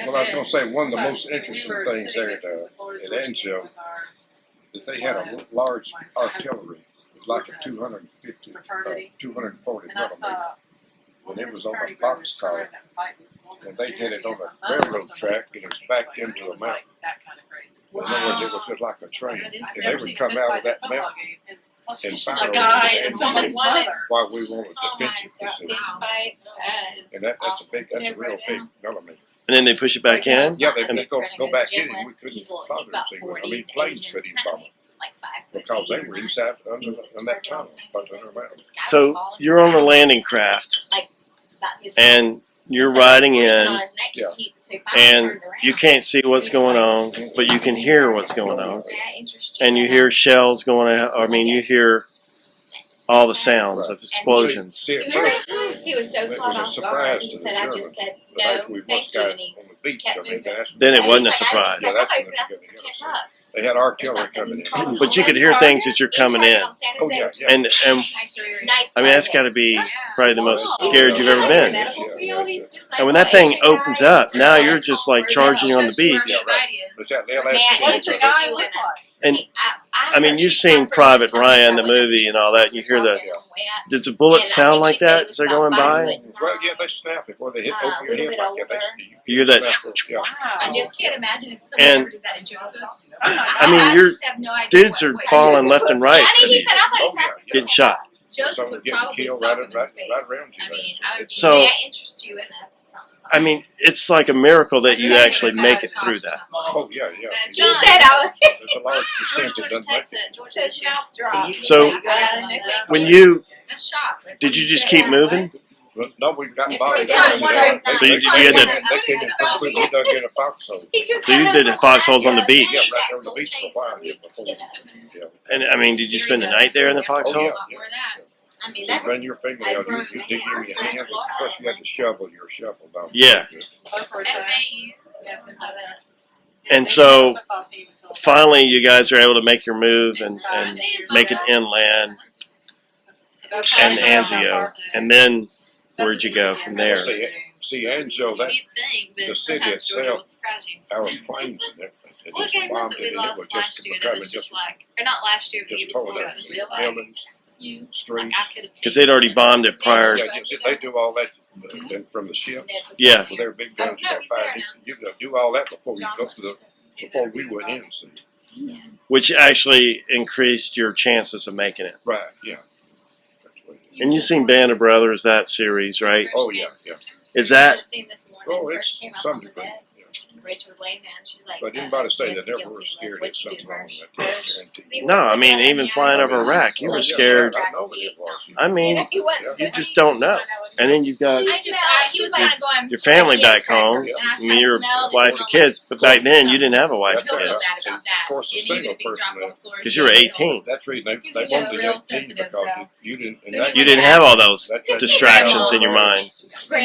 Well, I was going to say one of the most interesting things there at Angel that they had a large artillery, like a 250, 240 millimeter, and it was on a boxcar, and they had it on a railroad track, and it was backed into a mountain. In other words, it was just like a train, and they would come out of that mountain and fire while we were on a defensive position. And that's a real big millimeter. And then they push it back in? Yeah, they go back in, and we couldn't bother them. I mean, planes couldn't even bomb them because they were inside under that tunnel, under the mountain. So you're on a landing craft, and you're riding in, and you can't see what's going on, but you can hear what's going on. And you hear shells going out. I mean, you hear all the sounds of explosions. See, at first, he was so it caught was a off surprise guard. to He the said, I Germans. just said, But no, after we thank once you. got And he on the beach, I mean, Then it wasn't a I surprise. Yeah, that's he's been when asking they for got $10. they had artillery coming in. But you could hear things as you're coming in. Oh, yeah, yeah. And I mean, that's got to be probably the most scared you've ever been. And when that thing opens up, now you're just like charging on the beach. Yeah, right. But that LST, And I mean, you've seen Private Ryan, the movie, and all that. And you hear the. Does the bullet sound like that as they're going by? well, yeah, they snap it, or they hit over your head like that. You hear that? Yeah. I just can't imagine if someone And ever did that in Joseph. I mean, your just have no idea dudes what- are falling left and right, I mean, he said, I thought he was asking for getting shot. Joseph Someone would getting probably killed suck right him in the face. around you. I mean, So- may I interest you in a I mean, it's like a miracle that you actually make it through that. Oh, yeah, yeah. He said I was. There's a large percentage that doesn't make it. So when you did you just keep moving? But no, we've gotten bodied. So you had to- They came in quickly. We dug in a foxhole. So you did the foxholes on the beach. Yeah, right on the beach for a while. Yeah, before. Yeah. And I mean, did you spend the night there in the Oh, foxhole? yeah. I mean, So that's. run your fingernails. You dig in your hands. Plus, you had to shovel your shovel down. Yeah. And so finally, you guys are able to make your move and make it inland and Anzio. And then where'd you go from there? See, Angel, the city itself, our planes and everything, it What just game was bombed it it, we and it lost was last just year? That becoming was just just like, or not last year, but just year tore before. up. It was just like Buildings, you, streets. like I could have. Because they'd already bombed it prior. Yeah, they do all that from the ships. Yeah. With their big guns, you got fire. You got to do all that before you go to before we went in. So. Which actually increased your chances of making it. Right. Yeah. That's what it is. And you've seen Band of Brothers, that series, right? Oh yeah, yeah. Is that Oh, it's some degree. Yeah. Rachel was laying down. She's like, But anybody say that they guilty, were like, scared what it's you do something wrong first? with that. Guarantee. no? I mean, even flying over Iraq, you Oh, were yeah, scared. I know it was. I mean, he wasn't you just don't know. And then you've got he was kind of going. your family back home. I mean, your wife and kids. But back then, you didn't have a wife and That's kids right. Of course, a single person. because you were 18. That's the reason they wanted the 18 because you didn't. And that, You didn't have all those distractions in your mind. You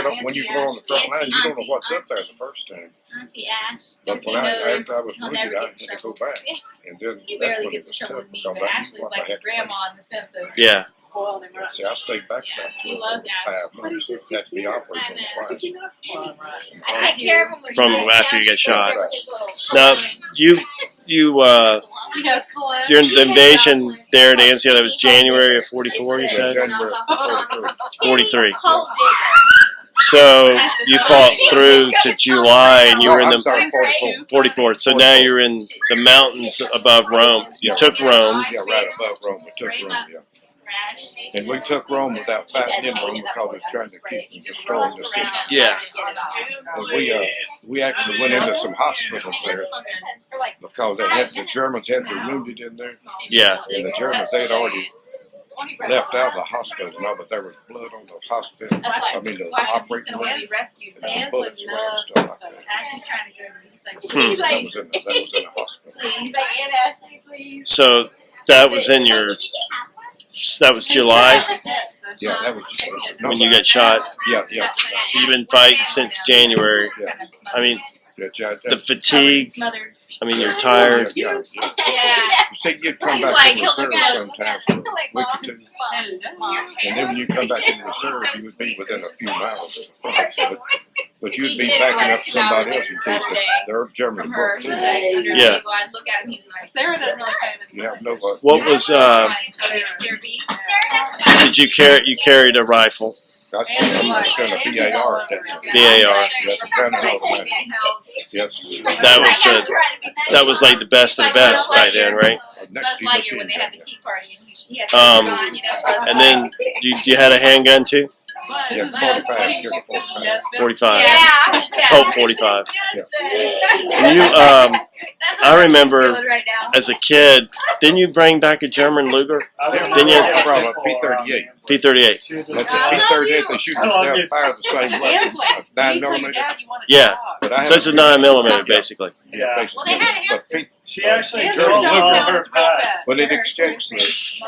know, when you go on the front line, you don't know what's up there the first time. Auntie Ash. But when after I was wounded, I had to go back, and then He that's barely when it gets in was trouble tough with me, because but I Ashley's knew what I like had a to grandma in the sense of Yeah. Spoiled him, right? See, I stayed back about He loves Ash. 5 months. So had to be operated on twice. He not spoiled, right? I take care of him when From she goes after down, you get she goes shot. over his little Now, home. you He has collapsed. during the invasion there at Anzio, that was January of 44. You Yeah, said January 43. 43. Hold So you fought through to July, and you were in I'm the sorry, 44. 44. So now you're in the mountains above Rome. You took Rome. Yeah, right above Rome. We took Rome, yeah. And we took Rome without fighting in Rome because we were trying to keep destroying the city. Yeah. And we actually went into some hospitals there because the Germans had their wounded in there. Yeah. And the Germans, they had already left out of the hospitals now, but there was blood on those hospitals. I mean, the operating room. And some bullets were and stuff like that. Ashley's trying to go to me. He's like, That please, was in the hospital. He's like, Aunt Ashley, please. So that was in your. That was July Yeah, that was when you got shot. Yeah, yeah. So you've been fighting since January. I mean, the fatigue. I mean, you're tired. Yeah, yeah. Yeah. You see, you'd come He's back like, to he'll reserve just go. sometime for a week or two. And then when you come back in reserve, you would be within a few miles of the front. But you'd be backing up somebody else in case their German From her, book too. like, under Yeah. table, I'd look at him, he'd be like, Sarah doesn't really pay attention. You have no. What was did you carry? You carried a rifle. That's kind of BAR at that time. BAR. That's a gun automatic. Yes. That was like the best of the best back then, right? Buzz Lightyear when they had the tea party, and he had on, you know. And then you had a handgun too? Yeah, 45. Carry 45. 45. Yeah. Colt 45. Yeah. And you, I remember as a kid, didn't you bring back a German Luger? Didn't you? I brought a P-38. P-38. That's a P-38. They shoot down fire the same weapon. 9mm. Yeah. But I So it's a 9mm basically. Yeah, Well, they had a basically. She actually It's told German all Luger. her past. But it exchanged the She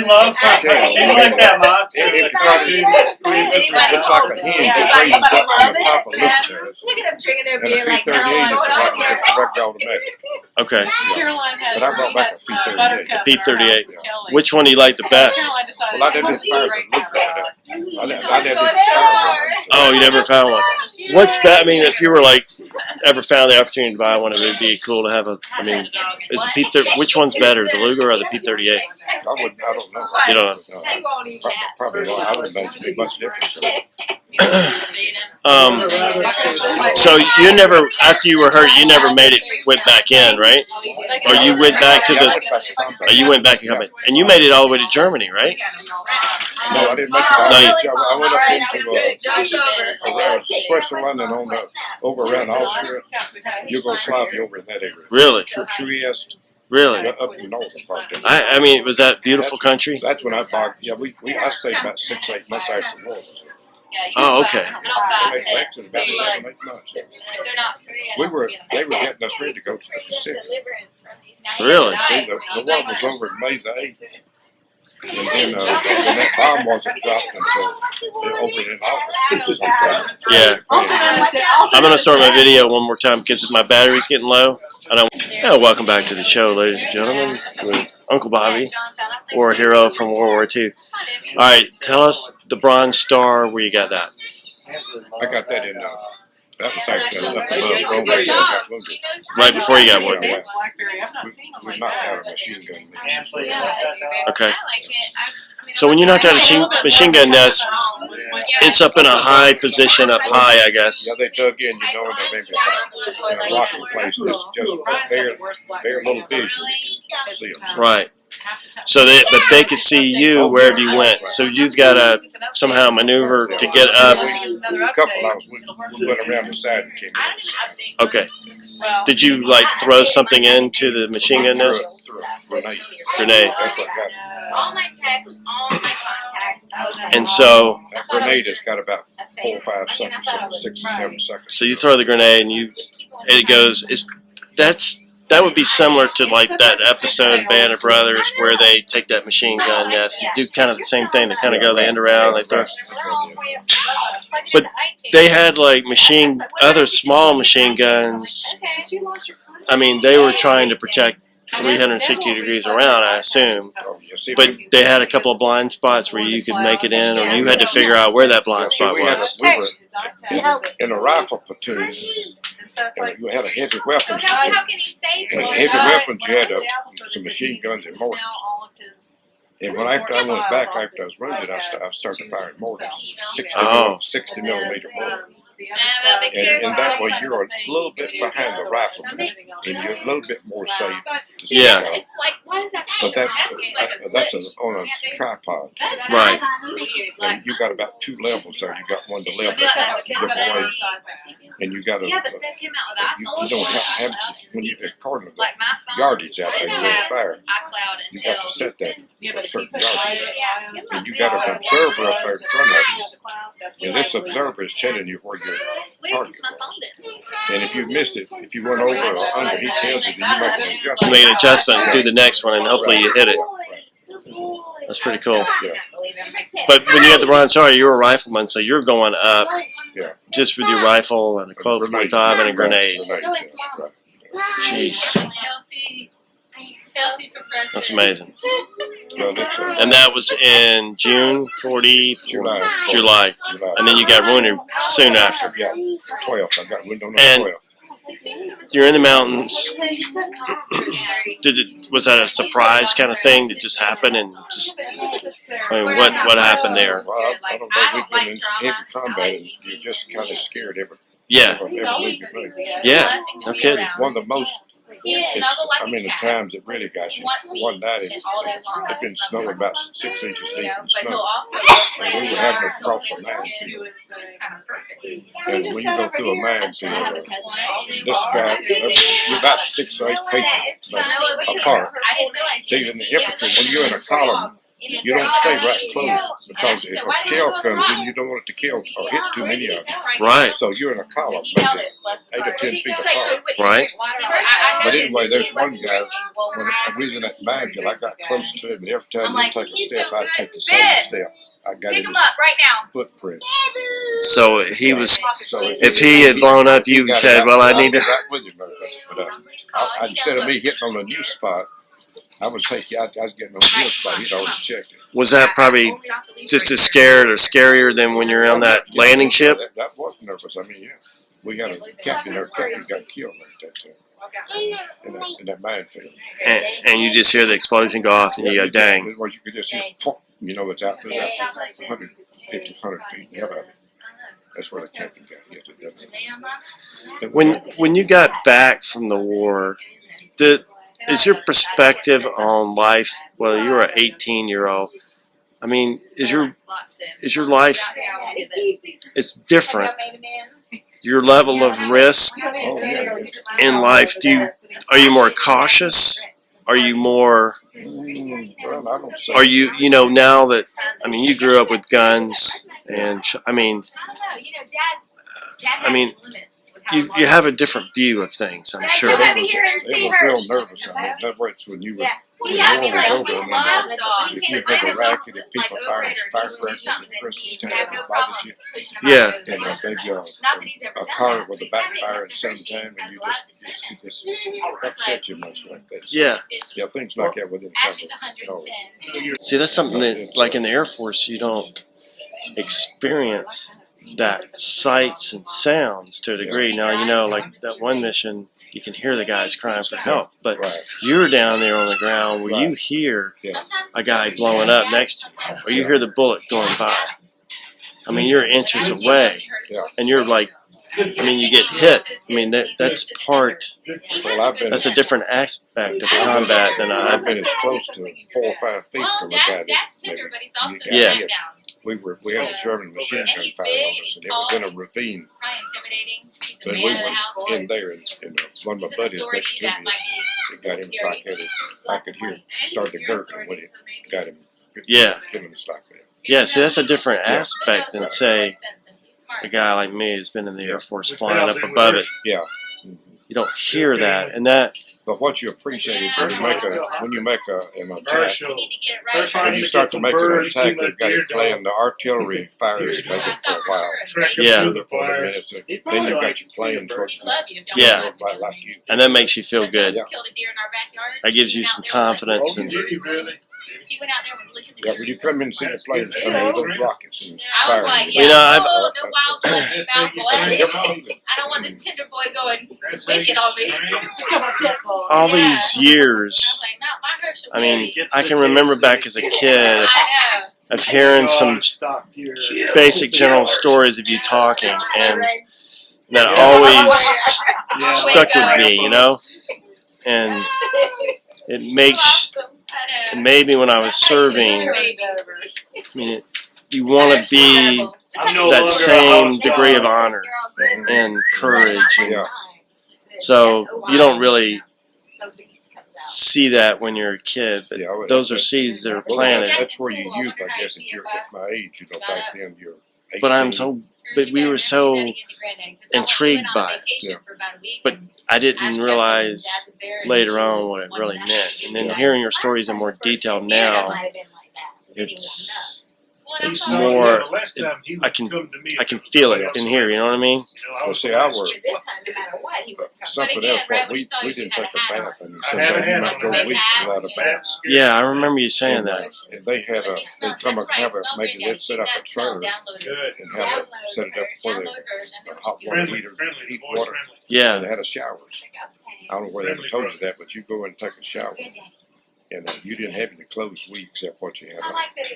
loves her. She's like that monster in the cartoon that squeezes her it's like a mouth. hinge. It raises up on the top of Luger does. Look at them drinking their And a beer like, P-38 no, is going like on just a direct automatic. Okay. Caroline had, But I brought back a we had, P-38. Buttercup P-38. in our house with Kelly. Which one do you like the best? Caroline decided Well, I didn't it fire wasn't the great Luger. now. I didn't fire one. Oh, you never found one. What's bad? I mean, if you were like ever found the opportunity to buy one, it would be cool to have a. I mean, is a P-30? Which one's better, the Luger or the P-38? I don't know. You don't know. They won't eat that. Probably not. I don't know too much difference. So you never, after you were hurt, you never made it, went back in, right? Or you went back to the, or you went back to combat, and you made it all the way to Germany, right? No, I didn't make it. No, I went up into around Switzerland and on over around Austria, Yugoslavia, over in that area. Really? Trieste, Really? up in the northern part. There. I mean, was that beautiful country? That's when I bought. Yeah, I stayed about 6-8 months after the war. Oh, okay. I made back in about 7-8 months. They're not. They were getting us ready to go to the Pacific. Really? See, the war was over May the 8th. And then when that bomb wasn't dropped until over in August. Yeah. I'm gonna start my video one more time because my battery's getting low. Welcome back to the show, ladies and gentlemen, with Uncle Bobby, war hero from World War II. All right, tell us the Bronze Star. Where you got that? I got that in. That was actually Right before you got wounded. We knocked out a machine gun nest. Okay. So when you knocked out a machine gun nest, it's up in a high position, up high, I guess. Yeah, they dug in, you know, and they maybe in a rocky place, just very little vision. See them. Right. So but they could see you wherever you went. So you've got to somehow maneuver to get up. A couple hours, we went around the side and came in. Okay. Did you like throw something into the machine gun nest? Grenade. That's what got it. All my texts, all my contacts. And so, That grenade has got about 4 or 5 seconds, 6 or 7 seconds. so you throw the grenade and it goes. That would be similar to like that episode of Band of Brothers where they take that machine gun nest and do kind of the same thing. They kind of go, they end around, they throw. But they had like other small machine guns. I mean, they were trying to protect 360 degrees around, I assume. But they had a couple of blind spots where you could make it in, or you had to figure out where that blind spot was. We were in a rifle platoon. And you had a heavy weapons. How can he say And heavy weapons, you had some machine guns and mortars. And when I went back after I was wounded, I started firing mortars, 60 millimeter mortars. And that way you're a little bit behind the rifleman, and you're a little bit more safe to see. Yeah. But that's on a tripod. Right. And you got about 2 levels there. You got one to level different ways, and you got to. You don't have when you according to the yardage out there you're to fire. You got to set that for a certain yardage, and you got an observer up there in front of you. And this observer is telling you where your target was. And if you missed it, if you went over or under, he tells you that you make an adjustment. Make an adjustment and do the next one, and hopefully you hit it. That's pretty cool. Yeah. But when you had the Bronze Star, you were a rifleman, so you're going up Yeah. just with your rifle and a Colt 45 and a grenade. Right. Jeez. Kelsey for president. That's amazing. Well, that's And that was in June 44. July. July. And then you got wounded soon after. Yeah, 12th. I got wounded on the And 12th. you're in the mountains. Was that a surprise kind of thing that just happened and just? I mean, what happened there? Well, I don't know. We've been in heavy combat, and you're just kind of scared every Yeah. week you play. Yeah. No kidding. One of the most. I mean, the times it really got you. One night it had been snowing about 6 inches deep in snow. And we were having to cross a minefield. And when you go through a minefield, this guy, you're about 6 or 8 paces apart. See, in the infantry, when you're in a column, you don't stay right close because if a shell comes in, you don't want it to kill or hit too many of them. Right. So you're in a column, maybe 8 or 10 feet apart. Right. But anyway, there's one guy, when I was in that minefield, I got close to him, and every time he'd take a step, I'd take the same step. I got in his footprints. So he was. So If he had blown up, you said, "Well, I need to." But instead of me hitting on a new spot, I would take you. I was getting on the new spot. He'd always checked it. Was that probably just as scared or scarier than when you're on that landing ship? That was nervous. I mean, yeah, we got a captain. Our captain got killed at that time in that minefield. And you just hear the explosion go off, and you go, "Dang!" You could just hear, you know, it's out there. It's 150, 100 feet in the air. That's where the captain got hit. When you got back from the war, is your perspective on life? Well, you were an 18-year-old. I mean, is your life? It's different. Your level of risk in life. Are you more cautious? Are you more? Well, I don't say. Are you now that you grew up with guns and you have a different view of things, I'm sure. It was real nervous. I mean, that was when you were. When the war was over, if you had a racket, if people firing firecrackers at Christmas time, it bothered you. Yeah. And maybe a car with a backfire at the same time, and you just upset you much like that. Yeah. Yeah, things like that within cover. See, that's something that, like in the Air Force, you don't experience that sights and sounds to a degree. Now, like that one mission, you can hear the guys crying for help, but you're down there on the ground where you hear a guy blowing up next to you, or you hear the bullet going by. I mean, you're inches away, and you're like, you get hit. That's part. Well, that's a different aspect of combat than I've been as close to 4 or 5 feet from a guy that yeah. We had a German machine gun fire on us, and it was in a ravine. But we were in there, and one of my buddies next to me, it got him black-headed. I could hear him start to gurgle when it got him. Killing him like that. Yeah, see, that's a different aspect than, say, a guy like me who's been in the Air Force flying up above it. Yeah. You don't hear that, and that. But what you appreciate is when you make an attack, when you start to make an attack, they've got it playing the artillery fires maybe for a while. Yeah. Then you've got your planes working. Yeah. Like you. And that makes you feel good. Yeah. That gives you some confidence. And, He went out there and was licking the yeah, when you come in and see the planes come in with those rockets and I was fire. like, I don't want this tender boy going wicked on me. all these years, I can remember back as a kid of hearing some basic general stories of you talking, and that always stuck with me, and it makes. And maybe when I was serving, you want to be that same degree of honor and courage. And so you don't really see that when you're a kid, but those are seeds that are planted. That's where you youth, I guess, at my age, back then you're 18. But we were so intrigued by it. But I didn't realize later on what it really meant. And then hearing your stories in more detail now, it's So, more. yeah, the last time he I would can come to me I can feel it in here. You know what I mean? Well, see, I work This time, no matter what, he would come. something But again, else. right What when he saw we you, didn't you take had a a hat bath, and I had a sometimes you hat might on. go Big weeks hat. without a bath. Yeah, I remember you saying And, that. and they had a, they come and have a, maybe they'd set up a trailer Good. and have it set it up where they hot water Friendly, heater, friendly, heat boys water, friendly. and Yeah, they had a shower. I don't know where they ever told you that, but you go and take a shower, and you didn't have any clothes week except what you had on.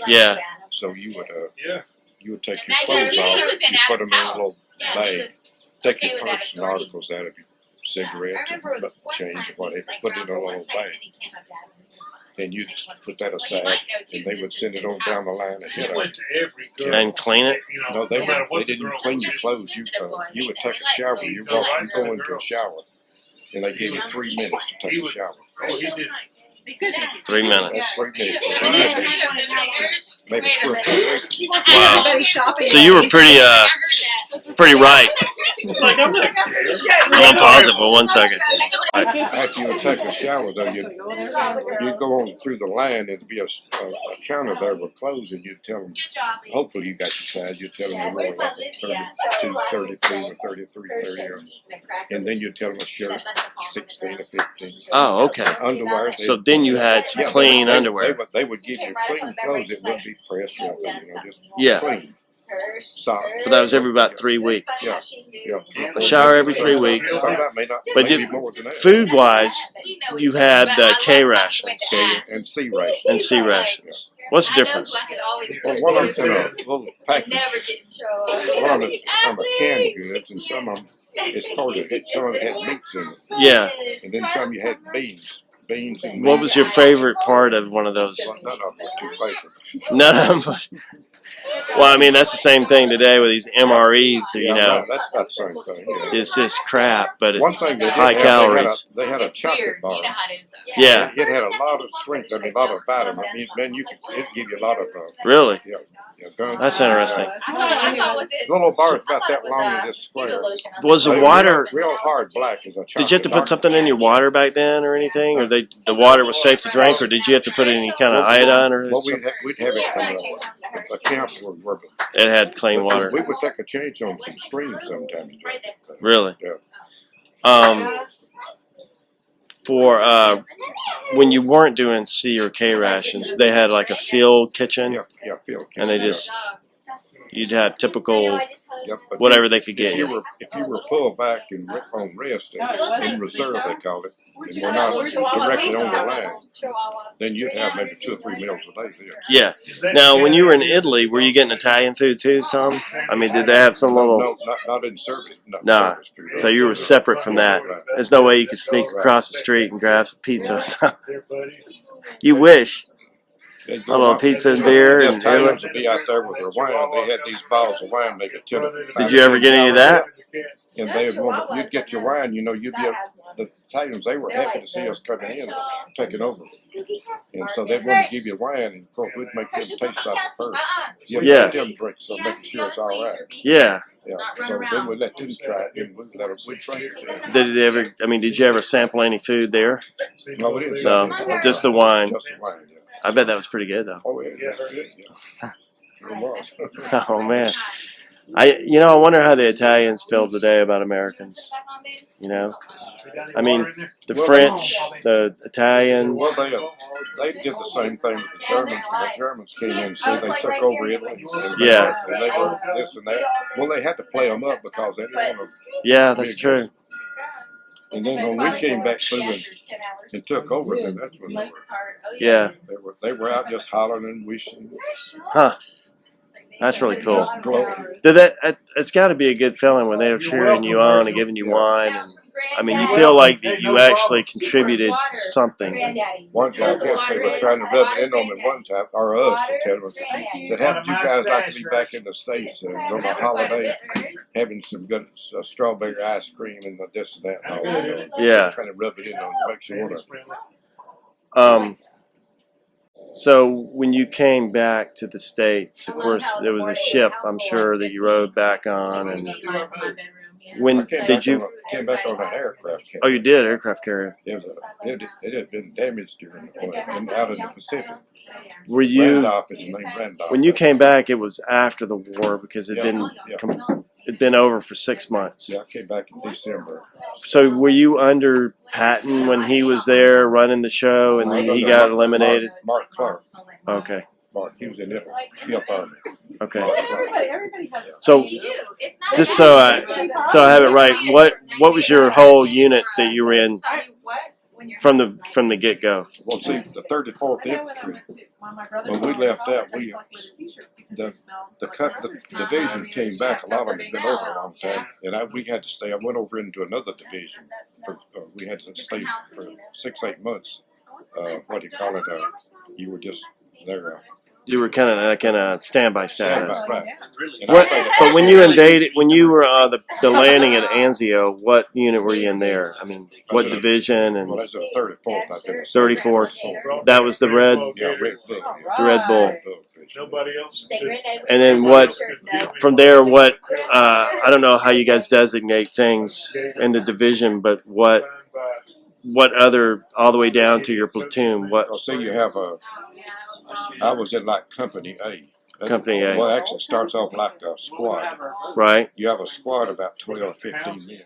Yeah. So you Yeah. would take And your that clothes year, off, he was in you put them Adam's in a little house. Yeah, he bag, was take okay your with that purse and authority. articles out of your cigarettes I and remember butt one change time or whatever, he, like, put it in a found little one site bag, and he came up to Adam and he was fine. and you'd Next one. put that Well, you aside, might know too, and they would this send is it his on down the house. line and He hit went out. to every girl. and clean it. You know, No, they no matter would, what they the didn't girl clean was. your He's clothes. sensitive boy. You would They take a like shower. little You go go, right you to go the into a girl. shower, and they give you 3 minutes to take He a would- shower. Oh, he did. Because 3 minutes. That's 3 minutes. Maybe Maybe 2 or 3 minutes. Wow. everybody shopping. So you were pretty right. Like, I'm not. I'm pause it for 1 second. After you would take a shower, though, you'd go on through the line. There'd be a counter there with clothes, and you'd tell them. Hopefully, you got your size. You'd tell them you were like 32, 33, or 33, 30, and then you'd tell them a shirt 16 or 15. Oh, okay. Underwear. So then you had to Yeah, clean they underwear. would give you clean clothes. It wouldn't be pressed or anything, just Yeah. clean socks. So that was every about 3 weeks. Yeah. Yeah. A shower every 3 weeks. Some of that may not, But maybe you- more than that. Food-wise, you had K rations And C rations. and C rations. What's the difference? Well, one of them's in a little package. Never get in trouble. One of them's from a canned goods, and some of them it's called some of it had meats in it, Yeah. and then some you had beans and What meat. was your favorite part of one of those? Well, none of them were too favorite. None of them. Well, I mean, that's the same thing today with these MREs. You Yeah, know, right, that's about the same thing. Yeah. it's just crap, but One it's thing they did high have, calories. they had a chocolate bar. Yeah. It had a lot of strength. I mean, a lot of vitamin. I mean, man, it give you a lot of Really? gum. That's interesting. Little bar is about that long in this square. Was the They water? real hard black as a chocolate. Did you have to bar. put something in your water back then, or anything, or the water was safe to drink, or did you have to put any kind of iodine or Well, something? we'd have it from a camp where It had clean water. we would take a change on some streams sometimes. Really? Yeah. For when you weren't doing C or K rations, they had like a field kitchen, Yeah, Phil. and they just you'd have typical Yep, but whatever they could get if you. you were pulled back and on rest and in reserve they called it, and we're not directly on the line, then you'd have maybe 2 or 3 meals a day there. Yeah. Now, when you were in Italy, were you getting Italian food too? Some? I mean, did they have some little? No, not in service. Not Nah. service food. So you were separate from that. There's no way you could sneak across the street and grab some pizza or something. You wish. They'd A go little out- pizza and beer. The And Italians would be out there with their wine. They had these bottles of wine, maybe 10 of them. Did you ever get any of that? And they would want, you'd get your wine, you'd be the Italians, they were happy to see us coming in, taking over. And so they'd want to give you wine, and of course, we'd make them taste like it first. Yeah. Let them drink, so making sure it's all right. Yeah. Yeah. So then we let them try it, and we'd let them, we'd try it. Did they ever? I mean, did you ever sample any food there? No, we didn't. So just the wine. Just the wine, yeah. I bet that was pretty good though. Oh, yeah, yeah. Sure was. Oh man. I wonder how the Italians feel today about Americans. You know, I mean, the French, the Italians. Well, they did the same thing with the Germans. When the Germans came in, so they took over Italy. Yeah. And they were this and that. Well, they had to play them up because they didn't want to. Yeah, that's true. And then when we came back through and took over, then that's when Yeah. they were out just hollering and wishing. Huh. That's really cool. Just glowing. It's got to be a good feeling when they're cheering you on and giving you wine. And I mean, you feel like that you actually contributed to something. One time, yes, they were trying to rub it in on me one time, or us, to tell us that how would you guys like to be back in the States on a holiday, having some good strawberry ice cream and this and that and all that. Yeah. Trying to rub it in on you, makes you want to. So when you came back to the States, of course, there was a ship, I'm sure, that you rode back on. And When did you? Came back on an aircraft carrier. Oh, you did aircraft carrier. It had been damaged during out in the Pacific. Were you? Randolph is the name Randolph. When you came back, it was after the war because it'd been over for 6 months. Yeah, I came back in December. So were you under Patton when he was there running the show and then he got eliminated? Mark Clark. Okay. Mark, he was in Italy, Fifth Army. Okay. Everybody has. So just so I have it right, what was your whole unit that you were in from the get go? Well, see, the 34th Infantry. When we left that, the division came back. A lot of them had been over a long time, and we had to stay. I went over into another division. We had to stay for 6-8 months. What do you call it? You were just there. You were kind of standby status. Right. But when you invaded, when you were the landing at Anzio, what unit were you in there? I mean, what division? And well, that's the 34th. I've been 34th. That was the red. Yeah, Red Bull. The Red Bull. Nobody else. And then what? From there, what? I don't know how you guys designate things in the division, but what other all the way down to your platoon? What? Well, see, you have I was in like Company A. Company A. Well, actually, it starts off like a squad. Right. You have a squad of about 12 or 15 men.